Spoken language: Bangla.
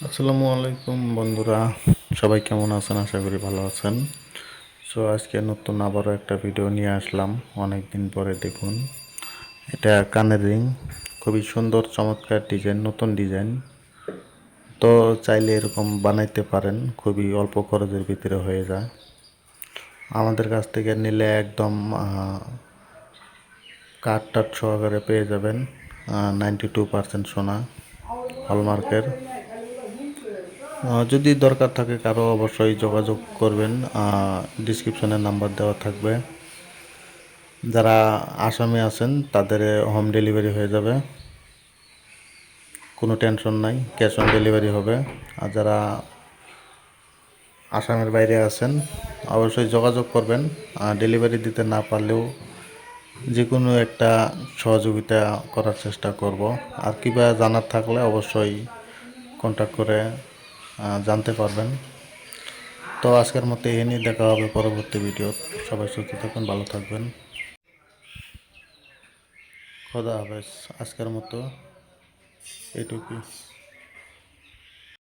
আসসালামু আলাইকুম বন্ধুরা, সবাই কেমন আছেন? আশা করি ভালো আছেন। আজকে নতুন আবারও একটা ভিডিও নিয়ে আসলাম অনেক দিন পরে। দেখুন, এটা কানের রিং, খুবই সুন্দর চমৎকার ডিজাইন, নতুন ডিজাইন। তো চাইলে এরকম বানাইতে পারেন, খুবই অল্প খরচের ভিতরে হয়ে যায়। আমাদের কাছ থেকে নিলে একদম কাঠ টাট সহকারে পেয়ে যাবেন। 92% সোনা, হলমার্কের। যদি দরকার থাকে কারো, অবশ্যই যোগাযোগ করবেন। ডিসক্রিপশনে নাম্বার দেওয়া থাকবে। যারা আসামে আছেন তাদের হোম ডেলিভারি হয়ে যাবে, কোনো টেনশন নাই, ক্যাশ অন ডেলিভারি হবে। আর যারা আসামের বাইরে আছেন অবশ্যই যোগাযোগ করবেন। ডেলিভারি দিতে না পারলেও যে কোনো একটা সহযোগিতা করার চেষ্টা করব। আর কিবা জানার থাকলে অবশ্যই কন্ট্যাক্ট করে জানতে পারবেন। তো আজকের মতো এই নিয়ে দেখা হবে পরবর্তী ভিডিও। সবাই সুস্থ থাকবেন, ভালো থাকবেন। খোদা হাফেজ। আজকের মতো এটুকুই।